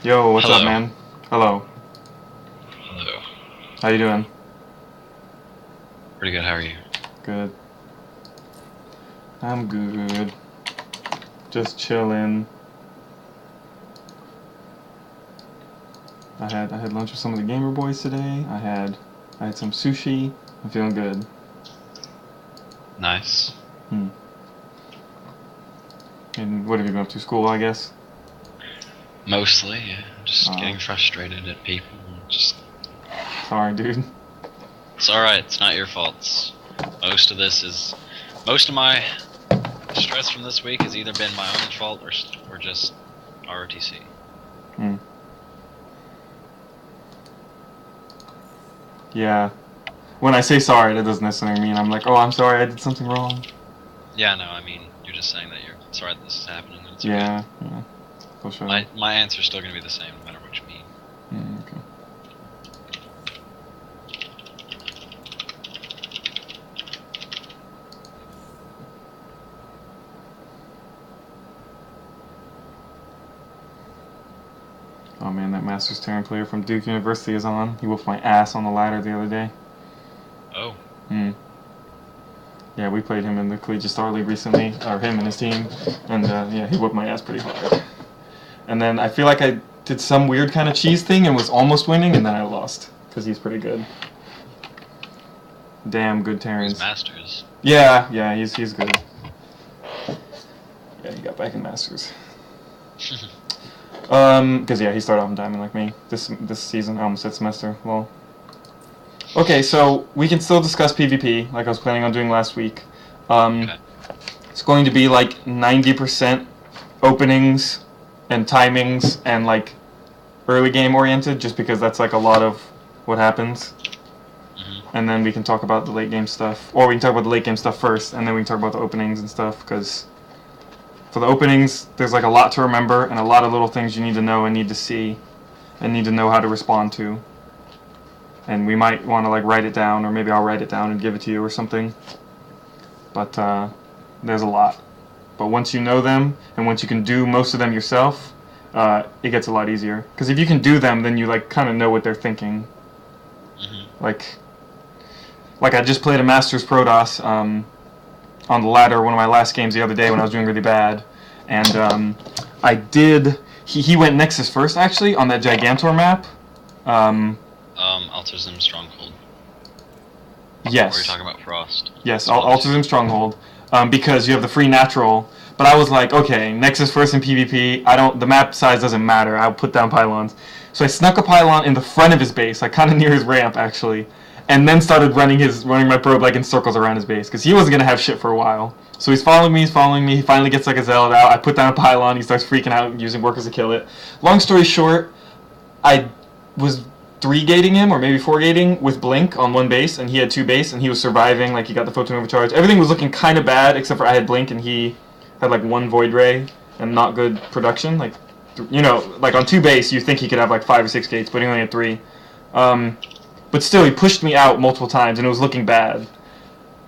Yo, what's up, Hello. man? Hello. Hello. How you doing? Pretty good, how are you? Good. I'm good. Just chilling. I had lunch with some of the gamer boys today. I had some sushi. I'm feeling good. Nice. Hmm. And what have you been up to? School, I guess. Mostly, yeah. Just Uh, getting frustrated at people. Sorry, dude. It's alright, it's not your fault. Most of my stress from this week has either been my own fault or just ROTC. Hmm. Yeah. When I say sorry, that doesn't necessarily mean I'm like, oh, I'm sorry, I did something wrong. Yeah, no, I mean, you're just saying that you're sorry that this is happening, and it's Yeah. Yeah. For okay. sure. My answer's still gonna be the same, no matter what you mean. Okay. Oh man, that Masters Terran player from Duke University is on. He whooped my ass on the ladder the other day. Oh. Hmm. Yeah, we played him in the Collegiate Star League recently, or him and his team, and yeah, he whooped my ass pretty hard. And then I feel like I did some weird kind of cheese thing and was almost winning, and then I lost, because he's pretty good. Damn good He's Terrans. Masters. Yeah, he's good. Yeah, he got back in Masters. Because yeah, he started off in Diamond like me this season. I almost said semester. Well, okay, so we can still discuss PvP like I was planning on doing last week. Okay. It's going to be like 90% openings and timings and like early game oriented, just because that's like a lot of what happens. And then we can talk about the late game stuff, or we can talk about the late game stuff first, and then we can talk about the openings and stuff. Because for the openings, there's like a lot to remember and a lot of little things you need to know and need to see, and need to know how to respond to. And we might want to like write it down, or maybe I'll write it down and give it to you or something. But there's a lot. But once you know them, and once you can do most of them yourself, it gets a lot easier. Because if you can do them, then you like kind of know what they're thinking. Like I just played a Masters Protoss on the ladder, one of my last games the other day when I was doing really bad, and I did. He went Nexus first actually on that Gigantor map. Altruism Stronghold. Or you're Yes. talking about Frost. Yes, Altruism Stronghold, because you have the free natural. But I was like, okay, Nexus first in PvP. The map size doesn't matter. I'll put down pylons. So I snuck a pylon in the front of his base, like kind of near his ramp actually, and then started running my probe like in circles around his base because he wasn't gonna have shit for a while. So he's following me. He finally gets like a zealot out. I put down a pylon. He starts freaking out, using workers to kill it. Long story short, I was 3-gating him, or maybe 4-gating, with Blink on one base, and he had 2 base, and he was surviving, like he got the photon overcharge. Everything was looking kind of bad, except for I had Blink, and he had like 1 Void Ray, and not good production. Like, like on 2 base, you think he could have like 5 or 6 gates, but he only had 3. But still, he pushed me out multiple times, and it was looking bad.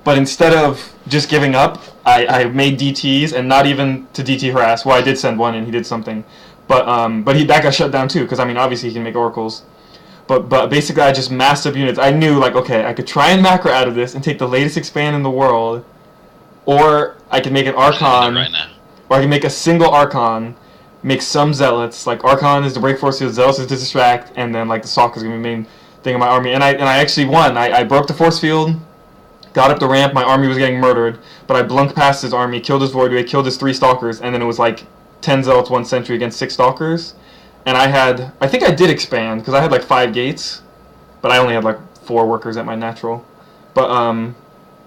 But instead of just giving up, I made DTs, and not even to DT harass. Well, I did send one, and he did something. But that got shut down too, because I mean, obviously he can make oracles. But basically, I just massed up units. I knew, like, okay, I could try and macro out of this and take the latest expand in the world, or I could make an Archon, Right now. or I can make a single Archon, make some Zealots. Like, Archon is to break force field, Zealots is to distract, and then, like, the Stalker is going to be the main thing of my army. And I actually won. I broke the force field, got up the ramp, my army was getting murdered, but I blunked past his army, killed his Void Ray, killed his 3 Stalkers, and then it was, like, 10 Zealots, 1 Sentry against 6 Stalkers. And I think I did expand, because I had, like, 5 gates, but I only had, like, 4 workers at my natural. But, and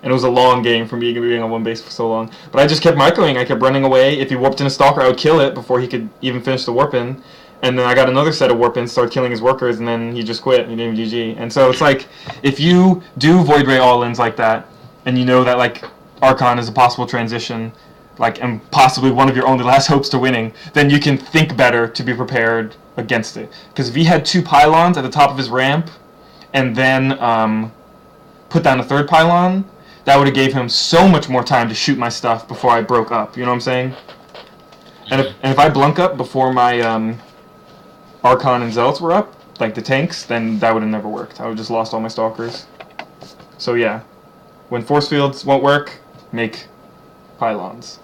it was a long game for me being on one base for so long. But I just kept microing. I kept running away. If he warped in a Stalker, I would kill it before he could even finish the warp in. And then I got another set of warp ins, started killing his workers, and then he just quit. He didn't even GG. And so it's like, if you do Void Ray all-ins like that, and you know that, like, Archon is a possible transition, like, and possibly one of your only last hopes to winning, then you can think better to be prepared against it. Because if he had 2 pylons at the top of his ramp, and then put down a 3rd pylon, that would have gave him so much more time to shoot my stuff before I broke up. You know what I'm saying? And if I blunk up before my Archon and Zealots were up, like the tanks, then that would have never worked. I would have just lost all my Stalkers. So yeah, when force fields won't work, make pylons.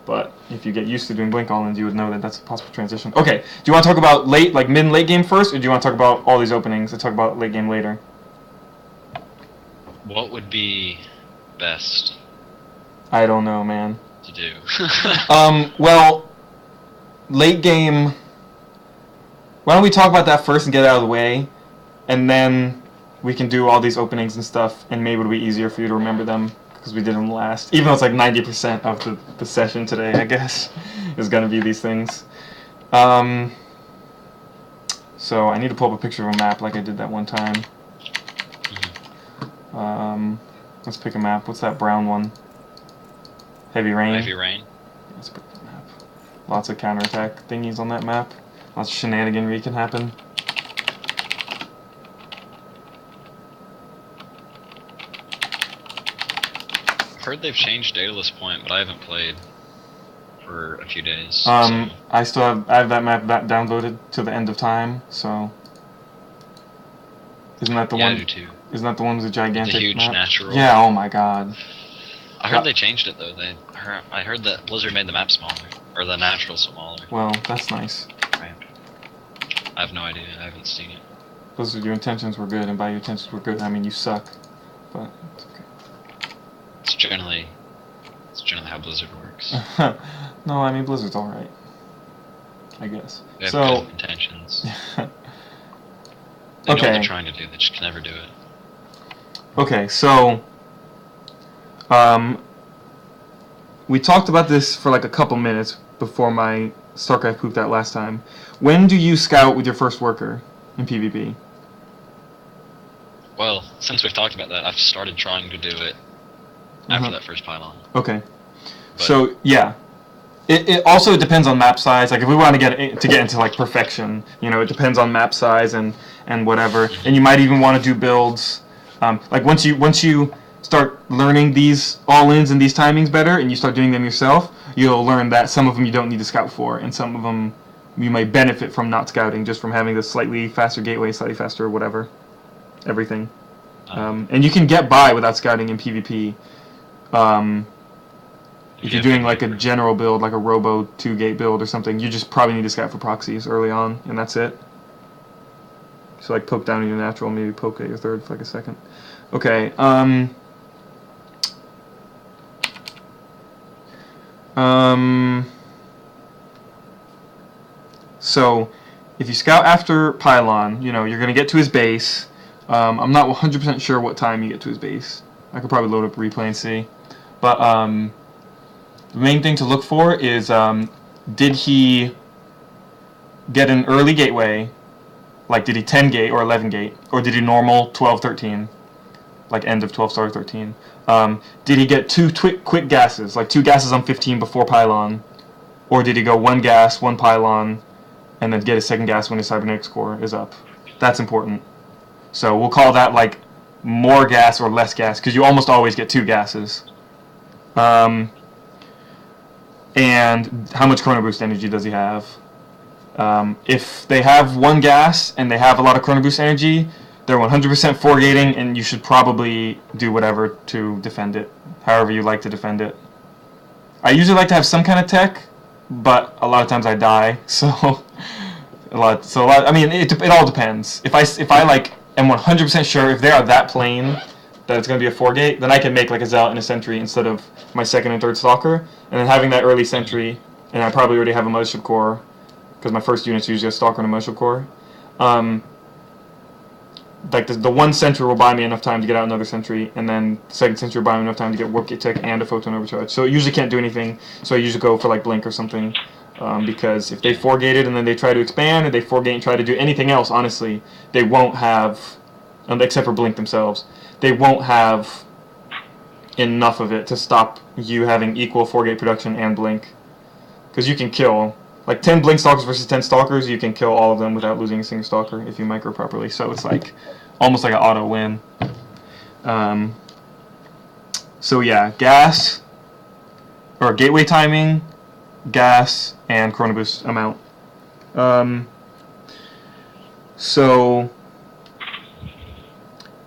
But if you get used to doing blink all-ins, you would know that that's a possible transition. Okay, do you want to talk about mid and late game first, or do you want to talk about all these openings and talk about late game later? What would be best I don't know, man. to do? Well, late game. Why don't we talk about that first and get it out of the way, and then we can do all these openings and stuff, and maybe it'll be easier for you to remember them because we did them last. Even though it's like 90% of the session today, I guess, is gonna be these things. So I need to pull up a picture of a map like I did that one time. Let's pick a map. What's that brown one? Heavy Rain. Heavy Rain. Let's pick the map. Lots of counterattack thingies on that map. Lots of shenaniganry can happen. I've heard they've changed Daedalus Point, but I haven't played for a few days. So. I have that map downloaded to the end of time. So isn't that the one? I do too. Isn't that the one with the gigantic the huge map? natural. Yeah. Oh my God. I heard they changed it though. I heard that Blizzard made the map smaller, or the natural smaller. Well, that's nice. Right. I have no idea. I haven't seen it. Blizzard, your intentions were good, and by your intentions were good, I mean you suck. But it's okay. It's generally how Blizzard works. No, I mean Blizzard's all right. I guess. They have So. good intentions. They know what they're trying to do. They just can never do it. Okay, so we talked about this for like a couple minutes before my StarCraft pooped out last time. When do you scout with your first worker in PvP? Well, since we've talked about that, I've started trying to do it after that first pylon. Okay. But So yeah, it also depends on map size. Like if we want to get into like perfection, you know, it depends on map size and whatever. And you might even want to do builds. Like once you start learning these all-ins and these timings better, and you start doing them yourself, you'll learn that some of them you don't need to scout for, and some of them you might benefit from not scouting, just from having the slightly faster gateway, slightly faster whatever, everything. And you can get by without scouting in PvP. If you're doing like a general build, like a Robo 2-gate build or something, you just probably need to scout for proxies early on, and that's it. So like poke down at your natural, maybe poke at your third for like a second. Okay. So if you scout after Pylon, you know, you're going to get to his base. I'm not 100% sure what time you get to his base. I could probably load up a replay and see. But the main thing to look for is did he get an early gateway? Like, did he 10 gate or 11 gate? Or did he normal 12, 13? Like, end of 12, start of 13. Did he get two quick gases? Like, 2 gases on 15 before Pylon? Or did he go 1 gas, 1 Pylon, and then get a 2nd gas when his Cybernetics core is up? That's important. So we'll call that, like, more gas or less gas, because you almost always get 2 gases. And how much Chrono Boost energy does he have? If they have 1 gas and they have a lot of Chrono Boost energy, they're 100% 4-gating, and you should probably do whatever to defend it, however you like to defend it. I usually like to have some kind of tech, but a lot of times I die, so I mean, it all depends. If I like am 100% sure if they are that plain that it's going to be a 4-gate, then I can make like a Zealot and a Sentry instead of my 2nd and 3rd Stalker, and then having that early Sentry, and I probably already have a Mothership Core, because my first unit's usually a Stalker and a Mothership Core. Like the 1 Sentry will buy me enough time to get out another Sentry, and then the 2nd Sentry will buy me enough time to get Warp Gate Tech and a Photon Overcharge. So it usually can't do anything, so I usually go for like Blink or something, because if they 4-gated and then they try to expand, and they 4-gate and try to do anything else, honestly, they won't have, except for Blink themselves, they won't have enough of it to stop you having equal 4-gate production and Blink. Because you can kill, like 10 Blink Stalkers versus 10 Stalkers, you can kill all of them without losing a single Stalker if you micro properly. So it's like almost like an auto win. So yeah, gas, or gateway timing, gas, and Chrono Boost amount. So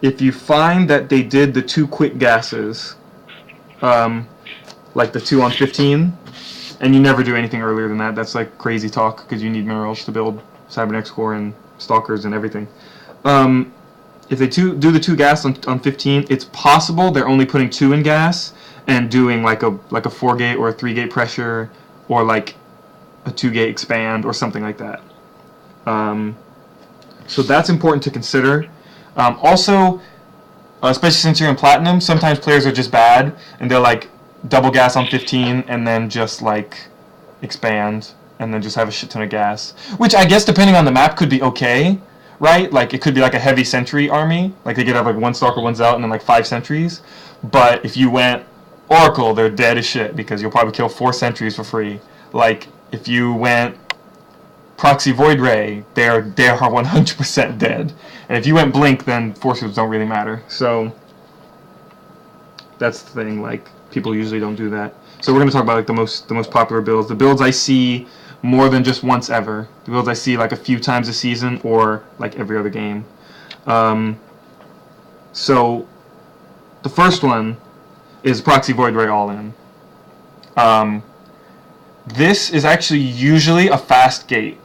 if you find that they did the 2 quick gases, like the 2 on 15, and you never do anything earlier than that, that's like crazy talk because you need minerals to build Cybernex core and Stalkers and everything. If they do the 2 gas on 15, it's possible they're only putting 2 in gas and doing like a 4 gate or a 3 gate pressure or like a 2 gate expand or something like that. So that's important to consider. Also, especially since you're in Platinum, sometimes players are just bad and they'll like double gas on 15 and then just like expand and then just have a shit ton of gas. Which I guess depending on the map could be okay, right? Like it could be like a heavy sentry army. Like they could have like 1 Stalker, 1 Zealot, and then like 5 sentries. But if you went Oracle, they're dead as shit because you'll probably kill 4 sentries for free. Like if you went Proxy Void Ray, they are 100% dead. And if you went Blink, then force fields don't really matter. So that's the thing. Like people usually don't do that. So we're going to talk about like the most popular builds. The builds I see more than just once ever. The builds I see like a few times a season or like every other game. So the first one is Proxy Void Ray All-In. This is actually usually a fast gate.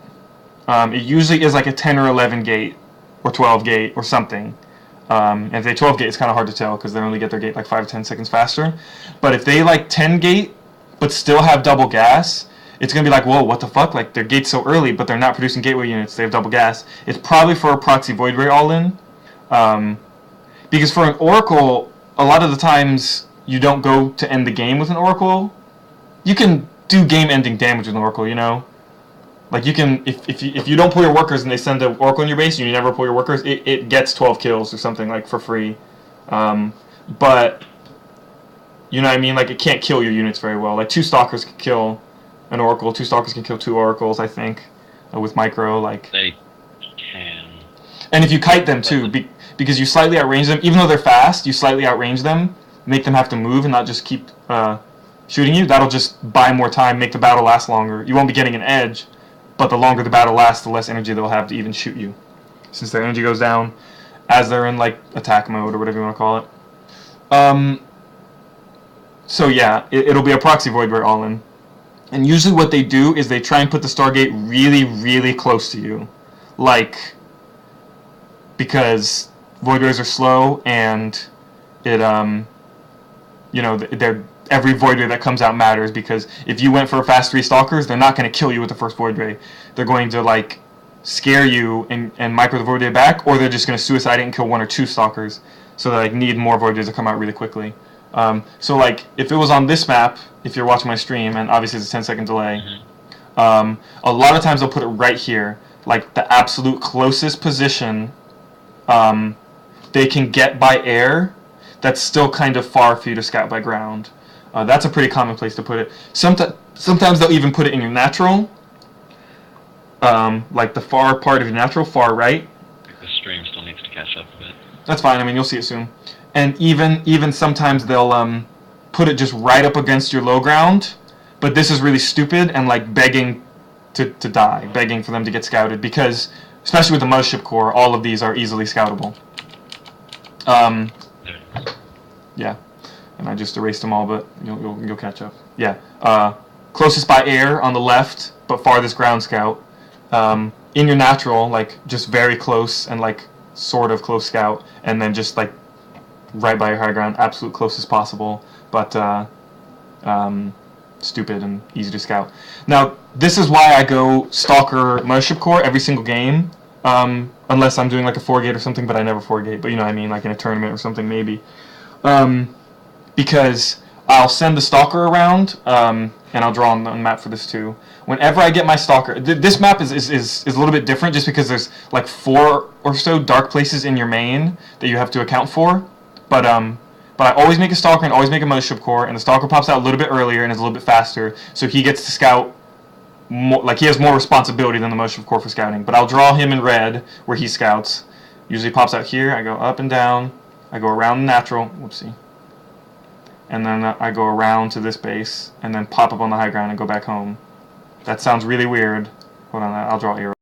It usually is like a 10 or 11 gate or 12 gate or something. And if they 12 gate, it's kind of hard to tell because they only get their gate like 5 or 10 seconds faster. But if they like 10 gate but still have double gas, it's going to be like, whoa, what the fuck? Like their gate's so early, but they're not producing gateway units. They have double gas. It's probably for a Proxy Void Ray All-In. Because for an Oracle, a lot of the times you don't go to end the game with an Oracle. You can do game-ending damage with an Oracle, you know? Like you can, if you don't pull your workers and they send an Oracle in your base and you never pull your workers, it gets 12 kills or something like for free. But you know what I mean? Like it can't kill your units very well. Like 2 Stalkers can kill an Oracle. 2 Stalkers can kill 2 Oracles, I think, with micro. Like they can. And if you kite them too, because you slightly outrange them, even though they're fast, you slightly outrange them, make them have to move and not just keep shooting you. That'll just buy more time, make the battle last longer. You won't be getting an edge. But the longer the battle lasts, the less energy they'll have to even shoot you. Since their energy goes down as they're in like attack mode or whatever you want to call it. So yeah, it'll be a Proxy Void Ray All-In. And usually what they do is they try and put the Stargate really, really close to you. Like, because Void Rays are slow and it, you know, every Void Ray that comes out matters, because if you went for a fast 3 Stalkers, they're not going to kill you with the first Void Ray. They're going to like scare you and micro the Void Ray back, or they're just going to suicide it and kill 1 or 2 Stalkers. So they like need more Void Rays to come out really quickly. So like if it was on this map, if you're watching my stream, and obviously it's a 10-second delay, a lot of times they'll put it right here, like the absolute closest position they can get by air. That's still kind of far for you to scout by ground. That's a pretty common place to put it. Sometimes they'll even put it in your natural, like the far part of your natural, far right. The stream still needs to catch up a bit. That's fine. I mean, you'll see it soon. And even sometimes they'll put it just right up against your low ground. But this is really stupid and like begging to die, begging for them to get scouted, because especially with the Mothership Core, all of these are easily scoutable. Yeah. And I just erased them all, but you'll catch up. Yeah. Closest by air on the left, but farthest ground scout. In your natural, like just very close and like sort of close scout, and then just like right by your high ground, absolute closest possible, but stupid and easy to scout. Now, this is why I go Stalker Mothership Core every single game, unless I'm doing like a 4-gate or something, but I never 4-gate, but you know what I mean, like in a tournament or something maybe. Because I'll send the Stalker around, and I'll draw on the map for this too. Whenever I get my Stalker, this map is a little bit different just because there's like 4 or so dark places in your main that you have to account for. But I always make a Stalker and always make a Mothership Core, and the Stalker pops out a little bit earlier and is a little bit faster, so he gets to scout more, like he has more responsibility than the Mothership Core for scouting. But I'll draw him in red where he scouts. Usually pops out here, I go up and down, I go around the natural, whoopsie. And then I go around to this base, and then pop up on the high ground and go back home. That sounds really weird. Hold on, I'll draw arrow.